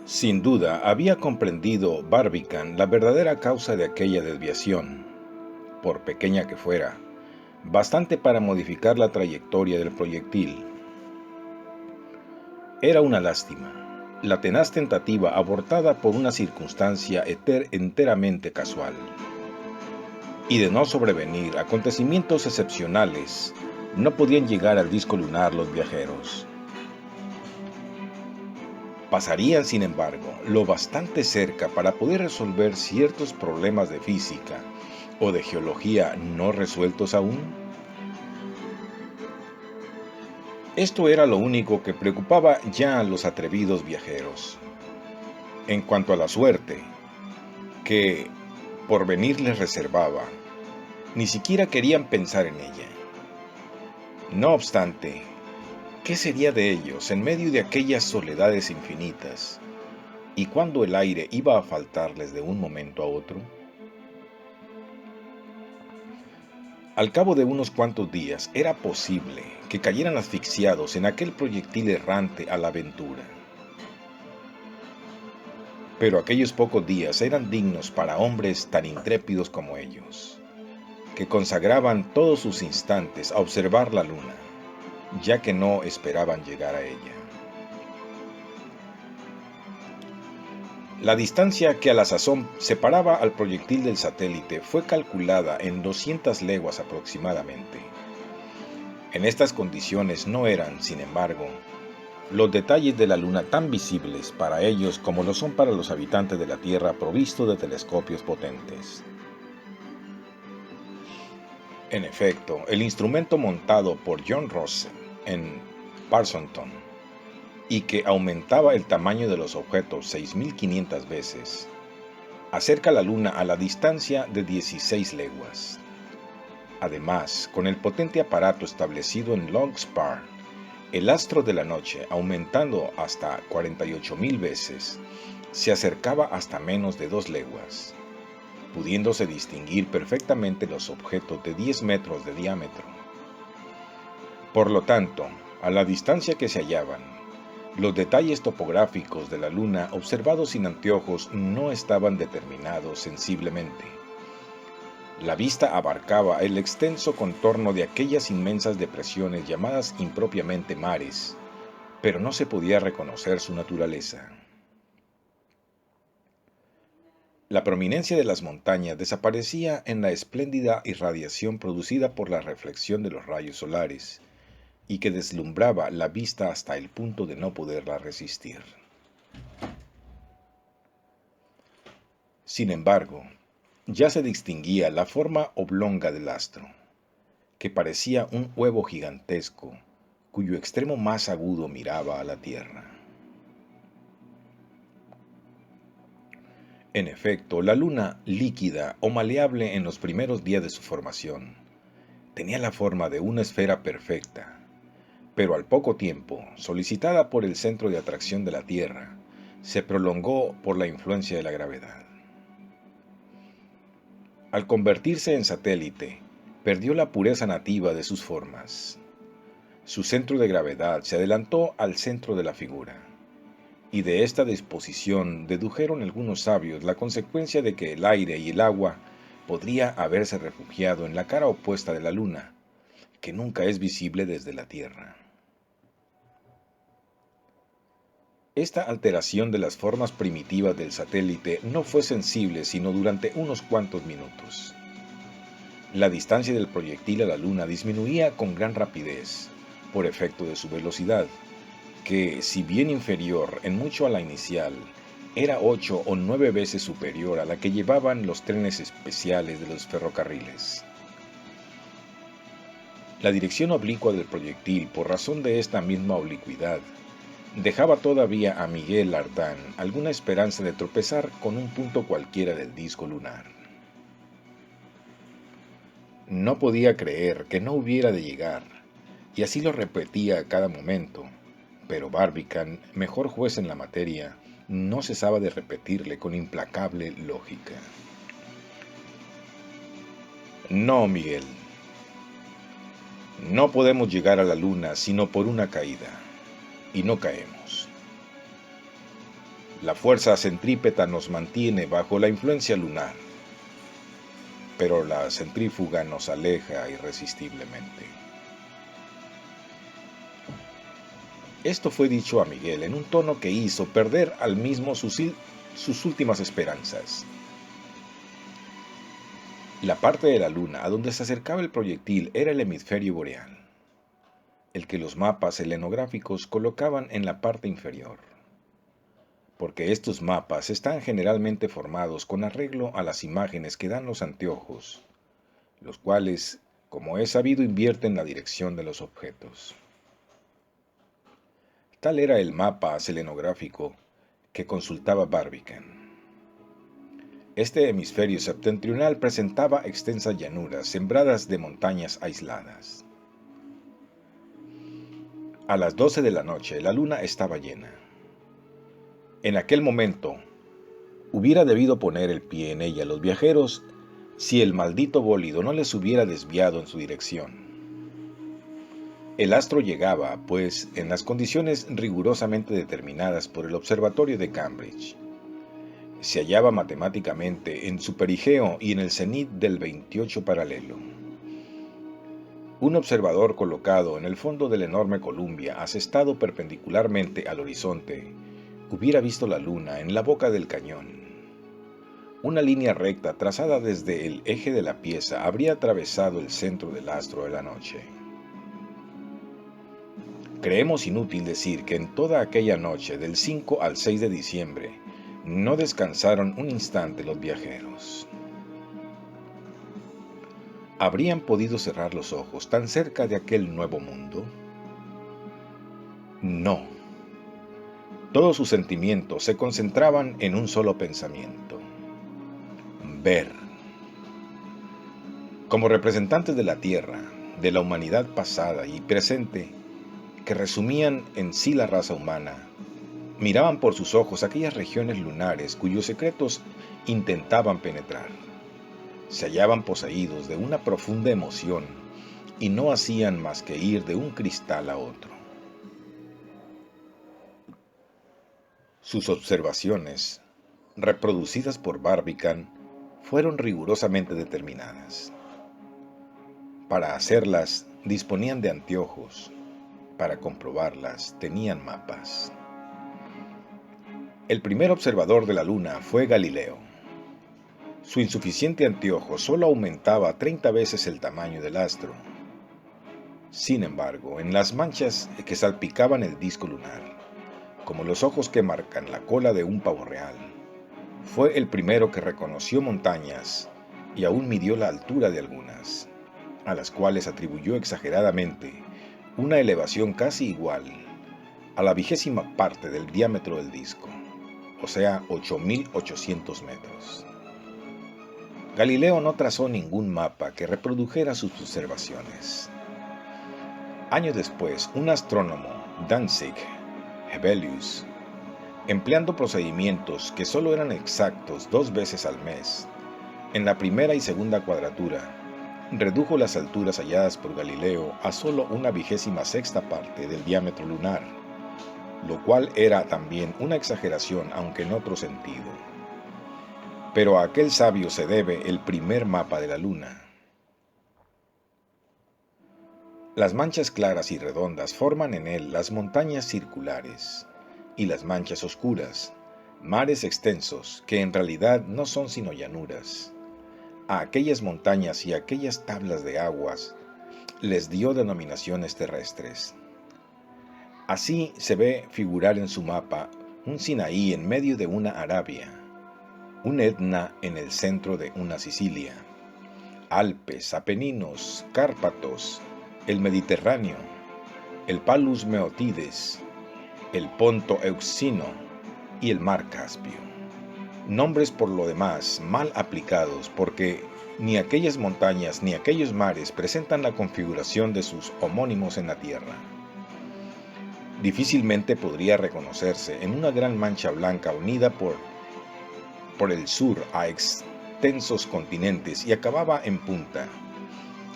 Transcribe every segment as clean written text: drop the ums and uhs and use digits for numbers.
Sin duda, había comprendido Barbicane la verdadera causa de aquella desviación, por pequeña que fuera, bastante para modificar la trayectoria del proyectil. Era una lástima, la tenaz tentativa abortada por una circunstancia enteramente casual. Y de no sobrevenir acontecimientos excepcionales, no podían llegar al disco lunar los viajeros. Pasarían, sin embargo, lo bastante cerca para poder resolver ciertos problemas de física o de geología no resueltos aún. Esto era lo único que preocupaba ya a los atrevidos viajeros. En cuanto a la suerte, que por venir les reservaba, ni siquiera querían pensar en ella. No obstante, ¿qué sería de ellos en medio de aquellas soledades infinitas? ¿Y cuando el aire iba a faltarles de un momento a otro? Al cabo de unos cuantos días era posible que cayeran asfixiados en aquel proyectil errante a la aventura. Pero aquellos pocos días eran dignos para hombres tan intrépidos como ellos, que consagraban todos sus instantes a observar la luna, ya que no esperaban llegar a ella. La distancia que a la sazón separaba al proyectil del satélite fue calculada en 200 leguas aproximadamente. En estas condiciones no eran, sin embargo, los detalles de la luna tan visibles para ellos como lo son para los habitantes de la Tierra provistos de telescopios potentes. En efecto, el instrumento montado por John Russell en Parsonstown y que aumentaba el tamaño de los objetos 6.500 veces, acerca la Luna a la distancia de 16 leguas. Además, con el potente aparato establecido en Long Spar, el astro de la noche, aumentando hasta 48.000 veces, se acercaba hasta menos de 2 leguas, pudiéndose distinguir perfectamente los objetos de 10 metros de diámetro. Por lo tanto, a la distancia que se hallaban, los detalles topográficos de la Luna observados sin anteojos no estaban determinados sensiblemente. La vista abarcaba el extenso contorno de aquellas inmensas depresiones llamadas impropiamente mares, pero no se podía reconocer su naturaleza. La prominencia de las montañas desaparecía en la espléndida irradiación producida por la reflexión de los rayos solares, y que deslumbraba la vista hasta el punto de no poderla resistir. Sin embargo, ya se distinguía la forma oblonga del astro, que parecía un huevo gigantesco, cuyo extremo más agudo miraba a la Tierra. En efecto, la luna, líquida o maleable en los primeros días de su formación, tenía la forma de una esfera perfecta, pero al poco tiempo, solicitada por el centro de atracción de la Tierra, se prolongó por la influencia de la gravedad. Al convertirse en satélite, perdió la pureza nativa de sus formas. Su centro de gravedad se adelantó al centro de la figura, y de esta disposición dedujeron algunos sabios la consecuencia de que el aire y el agua podría haberse refugiado en la cara opuesta de la luna, que nunca es visible desde la Tierra. Esta alteración de las formas primitivas del satélite no fue sensible sino durante unos cuantos minutos. La distancia del proyectil a la Luna disminuía con gran rapidez, por efecto de su velocidad, que, si bien inferior en mucho a la inicial, era 8 o 9 veces superior a la que llevaban los trenes especiales de los ferrocarriles. La dirección oblicua del proyectil, por razón de esta misma oblicuidad, dejaba todavía a Miguel Ardán alguna esperanza de tropezar con un punto cualquiera del disco lunar. No podía creer que no hubiera de llegar, y así lo repetía a cada momento, pero Barbicane, mejor juez en la materia, no cesaba de repetirle con implacable lógica. No, Miguel, no podemos llegar a la luna sino por una caída, y no caemos. La fuerza centrípeta nos mantiene bajo la influencia lunar, pero la centrífuga nos aleja irresistiblemente. Esto fue dicho a Miguel en un tono que hizo perder al mismo sus últimas esperanzas. La parte de la luna a donde se acercaba el proyectil era el hemisferio boreal, el que los mapas selenográficos colocaban en la parte inferior, porque estos mapas están generalmente formados con arreglo a las imágenes que dan los anteojos, los cuales, como es sabido, invierten la dirección de los objetos. Tal era el mapa selenográfico que consultaba Barbicane. Este hemisferio septentrional presentaba extensas llanuras sembradas de montañas aisladas. A las 12 de la noche la luna estaba llena. En aquel momento, hubiera debido poner el pie en ella los viajeros si el maldito bólido no les hubiera desviado en su dirección. El astro llegaba, pues, en las condiciones rigurosamente determinadas por el observatorio de Cambridge. Se hallaba matemáticamente en su perigeo y en el cenit del 28 paralelo. Un observador colocado en el fondo de la enorme Columbia, asestado perpendicularmente al horizonte, hubiera visto la luna en la boca del cañón. Una línea recta trazada desde el eje de la pieza habría atravesado el centro del astro de la noche. Creemos inútil decir que en toda aquella noche del 5 al 6 de diciembre, no descansaron un instante los viajeros. ¿Habrían podido cerrar los ojos tan cerca de aquel nuevo mundo? No. Todos sus sentimientos se concentraban en un solo pensamiento: ver. Como representantes de la Tierra, de la humanidad pasada y presente, que resumían en sí la raza humana, miraban por sus ojos aquellas regiones lunares cuyos secretos intentaban penetrar. Se hallaban poseídos de una profunda emoción y no hacían más que ir de un cristal a otro. Sus observaciones, reproducidas por Barbicane, fueron rigurosamente determinadas. Para hacerlas disponían de anteojos, para comprobarlas tenían mapas. El primer observador de la luna fue Galileo. Su insuficiente anteojo solo aumentaba 30 veces el tamaño del astro. Sin embargo, en las manchas que salpicaban el disco lunar, como los ojos que marcan la cola de un pavo real, fue el primero que reconoció montañas y aún midió la altura de algunas, a las cuales atribuyó exageradamente una elevación casi igual a la 20ª parte del diámetro del disco, o sea, 8.800 metros. Galileo no trazó ningún mapa que reprodujera sus observaciones. Años después, un astrónomo, Danzig Hevelius, empleando procedimientos que solo eran exactos 2 veces al mes, en la primera y segunda cuadratura, redujo las alturas halladas por Galileo a solo una 26ª parte del diámetro lunar, lo cual era también una exageración, aunque en otro sentido. Pero a aquel sabio se debe el primer mapa de la luna. Las manchas claras y redondas forman en él las montañas circulares, y las manchas oscuras, mares extensos que en realidad no son sino llanuras. A aquellas montañas y aquellas tablas de aguas les dio denominaciones terrestres. Así se ve figurar en su mapa un Sinaí en medio de una Arabia, un Etna en el centro de una Sicilia, Alpes, Apeninos, Cárpatos, el Mediterráneo, el Palus Meotides, el Ponto Euxino y el Mar Caspio. Nombres por lo demás mal aplicados, porque ni aquellas montañas ni aquellos mares presentan la configuración de sus homónimos en la Tierra. Difícilmente podría reconocerse en una gran mancha blanca unida por el sur a extensos continentes y acababa en punta,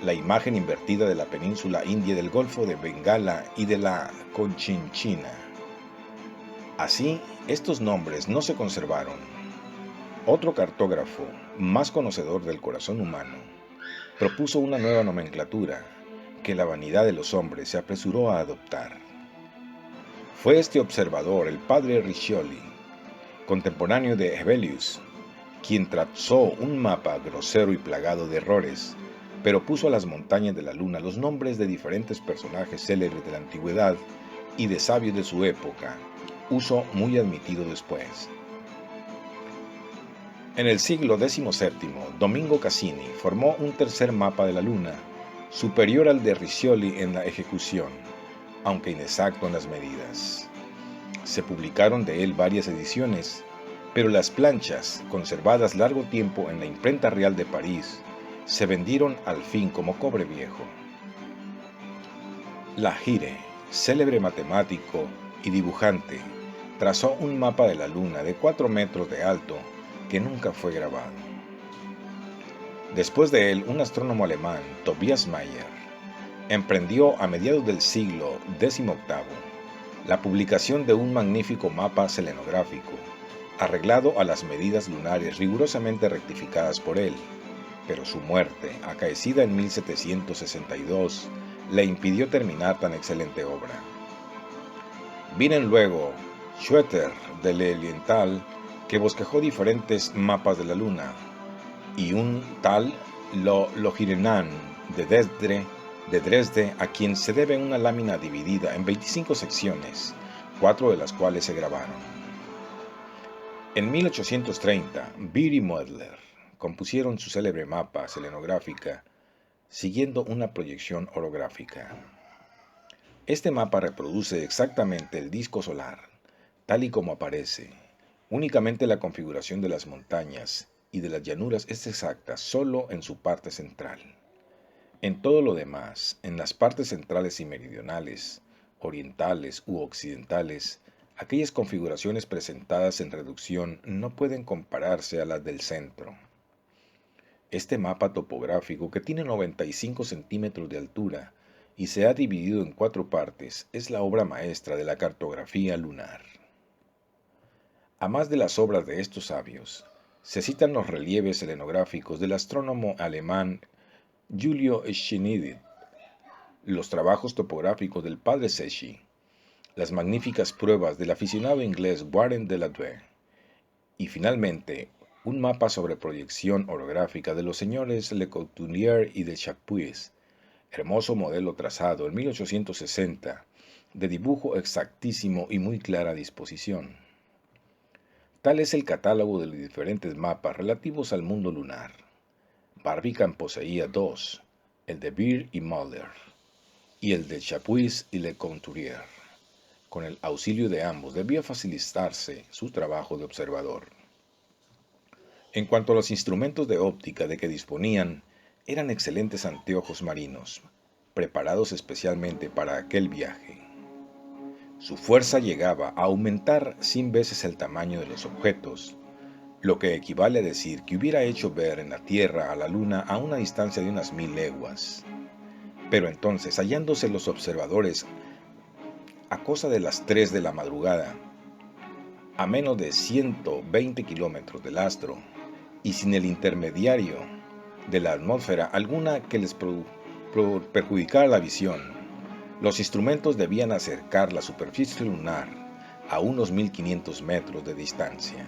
la imagen invertida de la península india, del Golfo de Bengala y de la Conchinchina. Así, estos nombres no se conservaron. Otro cartógrafo, más conocedor del corazón humano, propuso una nueva nomenclatura que la vanidad de los hombres se apresuró a adoptar. Fue este observador, el padre Riccioli, contemporáneo de Hevelius, quien trazó un mapa grosero y plagado de errores, pero puso a las montañas de la luna los nombres de diferentes personajes célebres de la antigüedad y de sabios de su época, uso muy admitido después. En el siglo XVII, Domingo Cassini formó un tercer mapa de la luna, superior al de Riccioli en la ejecución, aunque inexacto en las medidas. Se publicaron de él varias ediciones, pero las planchas, conservadas largo tiempo en la Imprenta Real de París, se vendieron al fin como cobre viejo. Laguirre, célebre matemático y dibujante, trazó un mapa de la luna de 4 metros de alto que nunca fue grabado. Después de él, un astrónomo alemán, Tobias Mayer, emprendió a mediados del siglo XVIII la publicación de un magnífico mapa selenográfico, arreglado a las medidas lunares rigurosamente rectificadas por él, pero su muerte, acaecida en 1762, le impidió terminar tan excelente obra. Vienen luego Schroeter de Lilienthal, que bosquejó diferentes mapas de la luna, y un tal Lohirenan de Dresde, a quien se debe una lámina dividida en 25 secciones, 4 de las cuales se grabaron. En 1830, Beer y Moedler compusieron su célebre mapa selenográfica siguiendo una proyección orográfica. Este mapa reproduce exactamente el disco solar, tal y como aparece. Únicamente la configuración de las montañas y de las llanuras es exacta solo en su parte central. En todo lo demás, en las partes centrales y meridionales, orientales u occidentales, aquellas configuraciones presentadas en reducción no pueden compararse a las del centro. Este mapa topográfico, que tiene 95 centímetros de altura y se ha dividido en 4 partes, es la obra maestra de la cartografía lunar. A más de las obras de estos sabios, se citan los relieves selenográficos del astrónomo alemán Giulio Schneid, los trabajos topográficos del padre Secchi, las magníficas pruebas del aficionado inglés Warren de Latoué, y finalmente un mapa sobre proyección orográfica de los señores Le Couturier y de Chapuis, hermoso modelo trazado en 1860, de dibujo exactísimo y muy clara disposición. Tal es el catálogo de los diferentes mapas relativos al mundo lunar. Barbicane poseía 2, el de Beer y Moedler, y el de Chapuis y Le Couturier. Con el auxilio de ambos debía facilitarse su trabajo de observador. En cuanto a los instrumentos de óptica de que disponían, eran excelentes anteojos marinos, preparados especialmente para aquel viaje. Su fuerza llegaba a aumentar 100 veces el tamaño de los objetos, lo que equivale a decir que hubiera hecho ver en la Tierra a la Luna a una distancia de unas 1000 leguas. Pero entonces, hallándose los observadores a cosa de las 3 de la madrugada, a menos de 120 kilómetros del astro, y sin el intermediario de la atmósfera alguna que les perjudicara la visión, los instrumentos debían acercar la superficie lunar a unos 1500 metros de distancia.